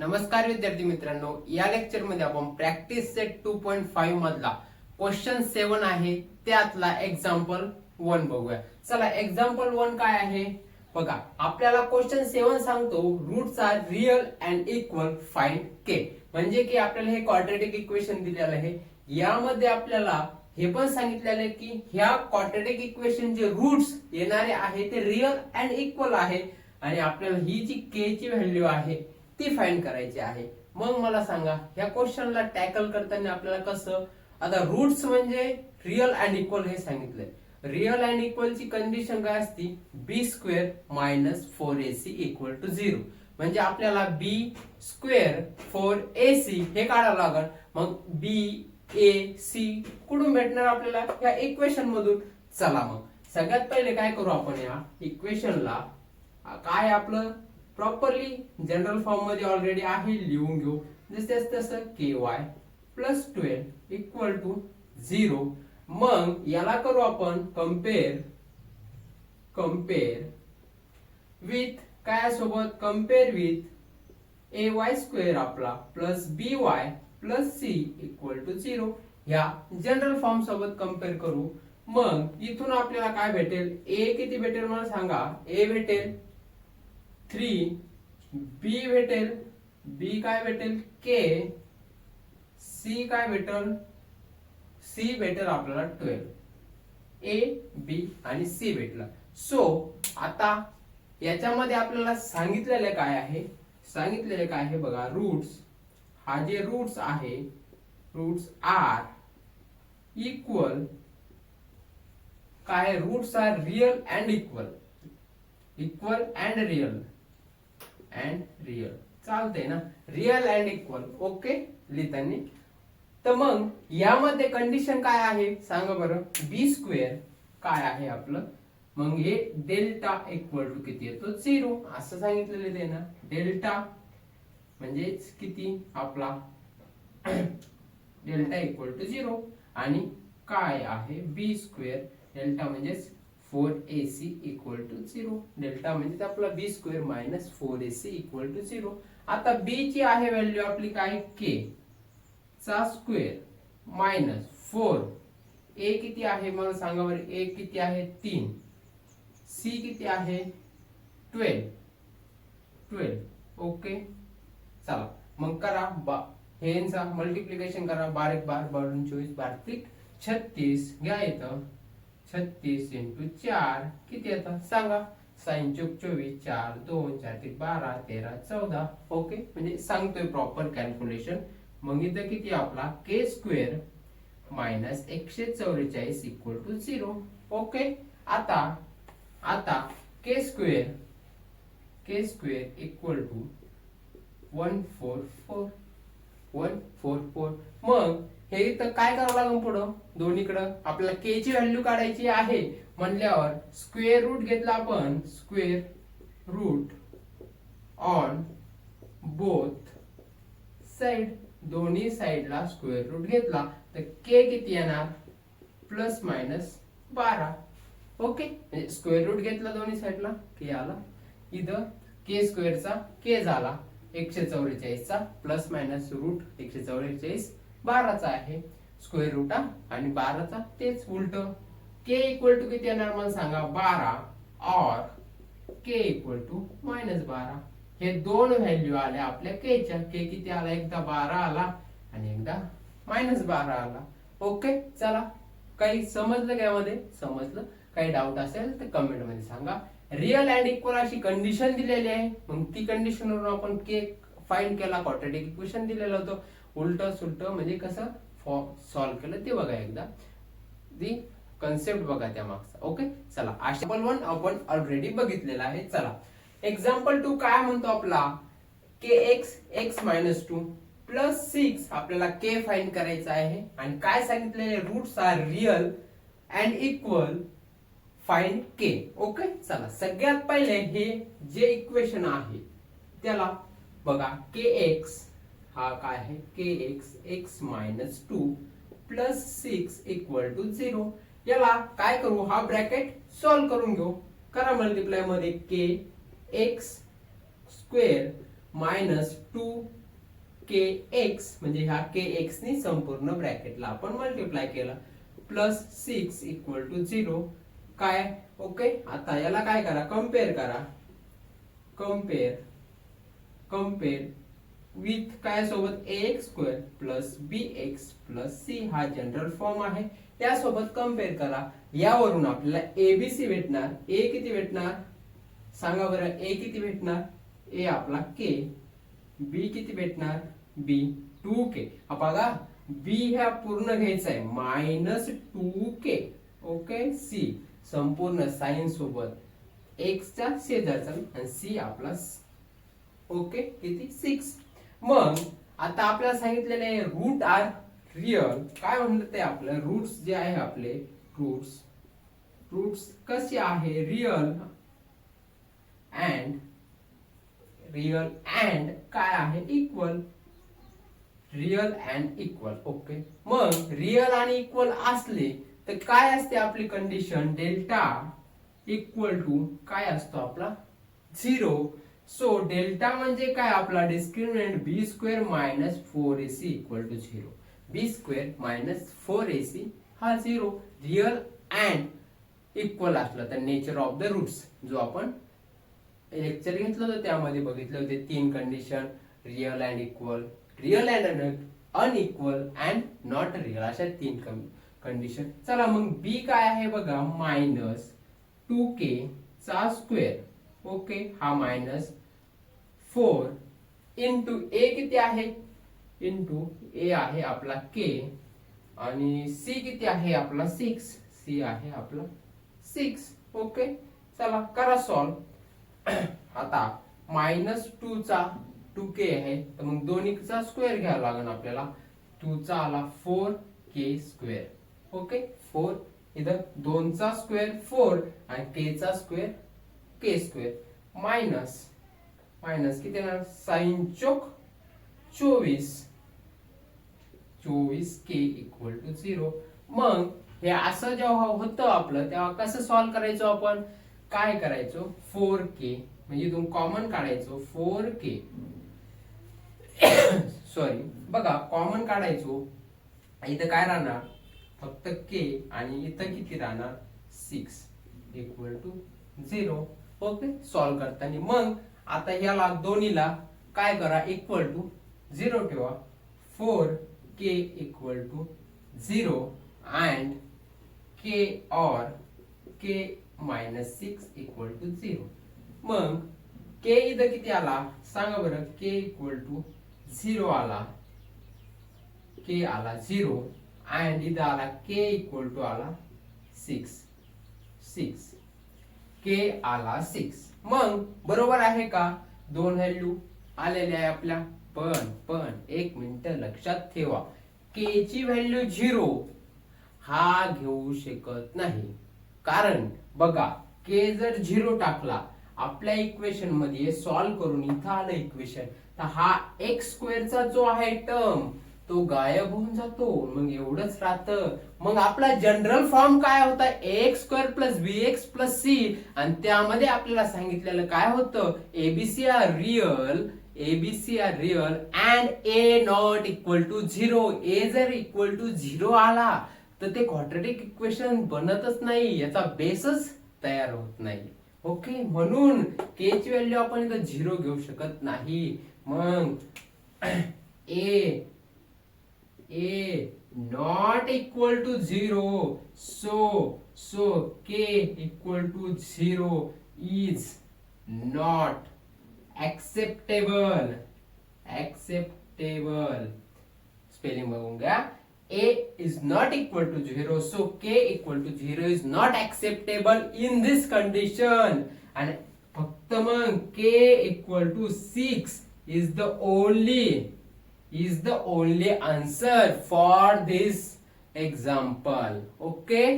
नमस्कार विद्यार्थी मित्रांनो, या लेक्चर मध्ये आपण प्रॅक्टिस सेट 2.5 मधला क्वेश्चन 7 आहे त्यातला एक्झाम्पल 1 बघूया. चला, एक्झाम्पल 1 काय आहे बघा. आपल्याला क्वेश्चन 7 सांगतो roots are real and equal, find k. म्हणजे की आपल्याला हे क्वाड्रॅटिक इक्वेशन दिलेलं आहे. यामध्ये आपल्याला हे पण सांगितलेलं आहे की ह्या क्वाड्रॅटिक इक्वेशन जे रूट्स येणारे आहे ते रियल अँड इक्वल आहे आणि आपल्याला ही जी के ची व्हॅल्यू आहे ती फाइंड करायची आहे. मग मला सांगा ह्या क्वेश्चनला टॅकल करताना आपल्याला कसं, आता रूट्स म्हणजे रियल अँड इक्वल हे सांगितलंय. रियल अँड इक्वल ची कंडिशन काय असती, b square minus 4ac equal to 0. म्हणजे आपल्याला बी स्क्वेअर 4ac हे काढावं लागेल. मग बी ए सी कुठून भेटणार आपल्याला, या इक्वेशन मधून. चला मग सगळ्यात पहिले काय करू आपण, या इक्वेशनला काय आपलं प्रॉपरली जनरल फॉर्म मध्ये ऑलरेडी आहे लिहून घेऊ. जसं तसं ky प्लस 12 इक्वल टू 0. मग याला करू आपण कम्पेअर विथ काय सोबत, कम्पेअर विथ ay स्क्वेअर आपला plus by plus c equal to 0. या जनरल फॉर्म सोबत कम्पेअर करू. मग इथून आपल्याला काय भेटेल, a किती भेटेल मला सांगा. a भेटेल 3, बी भेटेल, बी काय भेटेल के, सी काय भेटेल, सी भेटेल आपल्याला 12. ए बी आणि सी भेटला. सो आता याच्यामध्ये आपल्याला सांगितलेले काय आहे बघा. रूट्स, हा जे रूट्स आहे, रूट्स आर इक्वल काय, roots are real and equal and real चालतंय ना, रियल अँड इक्वल. ओके लिहिताना. तर मग यामध्ये कंडिशन काय आहे सांगा बरं. बी स्क्वेअर काय आहे आपलं, मग हे डेल्टा इक्वल टू किती येतो, 0 असं सांगितलेलं आहे ना. डेल्टा म्हणजे किती आपला डेल्टा इक्वल टू 0 आणि काय आहे बी स्क्वेअर, डेल्टा म्हणजे 4ac इक्वल टू 0. डेल्टा म्हणजे आपला b square minus 4ac equal to 0. आता बी ची आहे व्हॅल्यू आपली काय, के चा स्क्वेअर मायनस 4. ए किती आहे मला सांगा बरं, ए किती आहे 3, सी किती आहे 12. ओके चला मग करा हेंचा मल्टिप्लिकेशन करा. 12 1 12 12 24 12 त्रिक 36 घ्या इथं. 36 इंटू 4 किती येतं सांगा. 6 चौक 24, 4 2 4 3 12 13 14. ओके म्हणजे सांगतोय प्रॉपर कॅल्क्युलेशन. मग इथं किती आपला k square minus 144 equal to 0. Okay आता के स्क्वेअर इक्वल टू 144. मग हे इथं काय करावं लागेल पुढं, दोन्हीकडं आपल्याला के ची व्हॅल्यू काढायची आहे म्हणल्यावर स्क्वेअर रूट घेतला आपण. Square root on both side, दोन्ही साइडला स्क्वेअर रूट घेतला तर के किती येणार, प्लस मायनस 12. ओके म्हणजे स्क्वेअर रूट घेतला दोन्ही साइडला, के आला. इथं के स्क्वेअरचा के झाला 144 चा प्लस मायनस रूट 144 12चा आहे स्क्वेअर रूट आणि 12चा तेच उलट. के इक्वल टू किती येणार मला सांगा, 12 और के इक्वल टू मायनस 12. हे दोन व्हॅल्यू आल्या आपल्या के च्या. के किती आला, एकदा 12 आला आणि एकदा मायनस 12 आला. ओके चला, काही समजलं का यामध्ये, समजलं. काही डाऊट असेल तर कमेंट मध्ये सांगा. रियल अँड इक्वल अशी कंडिशन दिलेली आहे. मग ती कंडिशन वरून आपण के फाइंड केला, क्वाड्रॅटिक इक्वेशन दिलेलं होतं. उलट सुलट म्हणजे कसं सॉल्व्ह केलं ते बघा एकदा. दी कन्सेप्ट बघा त्या मागचा. ओके चला, एक्झाम्पल 1 आपण ऑलरेडी बघितलेला आहे. चला एक्झाम्पल 2 काय म्हणतो आपला, kx मायनस 2 प्लस 6 आपल्याला के फाइंड करायचा आहे. आणि काय सांगितलेले, roots are real and equal, find k. Okay चला, सगळ्यात पहिले हे जे इक्वेशन आहे त्याला बघा. kx हा काय आहे, kx minus 2 plus 6 equal to 0. याला काय करू, हा ब्रॅकेट सॉल्व्ह करून घेऊ. करा मल्टिप्लाय मध्ये के एक्स स्क्वेअर मायनस 2kx म्हणजे ह्या kx नी संपूर्ण ब्रॅकेटला आपण मल्टिप्लाय केलं प्लस 6 इक्वल टू 0 काय ओके. आता याला काय करा कम्पेअर करा कम्पेअर विथ काय सोबत ax square plus bx plus c हा जनरल फॉर्म आहे त्यासोबत कम्पेअर करा. यावरून आपल्याला abc भेटणार. a किती भेटणार सांगा बरं. a किती भेटणार a आपला k. b किती भेटणार b 2k. बघा b ह्या पूर्ण घ्यायचा आहे मायनस 2k ओके. c संपूर्ण साइन सोबत x च्या शेजारचा आणि c आपला ओके किती 6. मग आता आपल्याला सांगितलेले रूट आर रियल. काय म्हणतात ते आपलं रूट्स जे आहे आपले रूट्स कसे आहे रियल अँड काय आहे equal. Real and equal okay. मग रियल आणि इक्वल असले तर काय असते आपली कंडिशन डेल्टा इक्वल टू काय असतो आपला 0. सो डेल्टा म्हणजे काय आपला discriminant b square minus 4ac equal to 0. B square minus 4ac हा 0. रियल अँड इक्वल असलं तर नेचर ऑफ द रूट्स जो आपण लेक्चर घेतलं होतं त्यामध्ये बघितले होते 3 condition real and equal, real and unequal and not real अशा 3 कंडिशन. चला मग बी काय आहे बघा मायनस 2k चा स्क्वेअर ओके. हा मायनस 4 इंटू ए किती आहे इंटू ए आहे आपला k आणि सी किती आहे आपला 6. सी आहे आपला 6 ओके. चला करा सॉल्व. आता मायनस 2 चा 2k आहे तर मग दोन्हीचा स्क्वेअर घ्यावा लागेल आपल्याला. 2 चा आला 4k स्क्वेअर ओके. 4 इधर 2 चा स्क्वेअर 4 आणि k चा स्क्वेअर k स्क्वेअर मायनस किती येणार sign Chowk 24k equal to 0. मग हे असं जेव्हा होतं आपलं तेव्हा कसं सॉल्व करायचो आपण काय करायचो 4k म्हणजे इथून कॉमन काढायचो 4k सॉरी बघा कॉमन काढायचो. इथं काय राहणार फक्त k आणि इथं किती राहणार 6 इक्वल टू 0 ओके. सॉल्व करताना मग आता याला दोन्हीला काय करा इक्वल टू 0 ठेवा. 4k equal to 0 and k और k मायनस 6 इक्वल टू 0. मग k इथं किती आला सांगा बरं. k इक्वल टू 0 आला. k आला 0 अँड इथं आला k इक्वल टू आला 6 k आला 6. मग बरोबर आहे का. 2 व्हॅल्यू आलेले आहे आपल्या. पण एक मिनिट लक्षात ठेवा k ची व्हॅल्यू 0 हा घेऊ शकत नाही. कारण बघा k जर 0 टाकला आपल्या इक्वेशन मध्ये सॉल्व करून इथं आलं इक्वेशन तर हा x स्क्वेअरचा जो आहे टर्म तो गायब होऊन जातो. मग एवढंच राहतं. मग आपला जनरल फॉर्म काय होता ax square plus bx plus c आणि त्यामध्ये आपल्याला सांगितलेलं काय होतं abc are real and a not equal to 0. a जर इक्वल टू 0 आला तर ते क्वाड्रॅटिक इक्वेशन बनतच नाही. याचा बेसच तयार होत नाही ओके. म्हणून k ची व्हॅल्यू आपण इथं 0 घेऊ शकत नाही. मग a not equal to 0 so k equal to 0 is not acceptable spelling बघून घ्या. a is not equal to 0 so k equal to 0 is not acceptable in this condition. आणि फक्त मग k equal to 6 is the only answer for this example. Okay,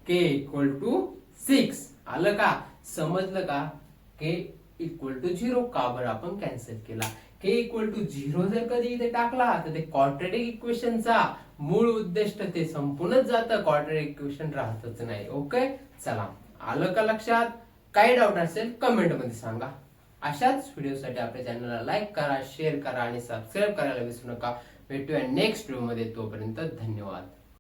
k equal to 6 आलं का समजलं का. k equal to 0 का बरं आपण कॅन्सल केला. k equal to 0 जर कधी इथे टाकला तर ते क्वाड्रॅटिक इक्वेशनचा मूळ उद्दिष्ट ते संपूर्णच जातं. क्वाड्रॅटिक इक्वेशन राहतच नाही. ओके चला आलं का लक्षात. काही डाऊट असेल कमेंट मध्ये सांगा. अशाच व्हिडिओसाठी आपल्या चॅनलला लाईक करा, शेअर करा आणि सबस्क्राईब करायला विसरू नका. भेटूया नेक्स्ट व्हिडिओ मध्ये. तोपर्यंत धन्यवाद.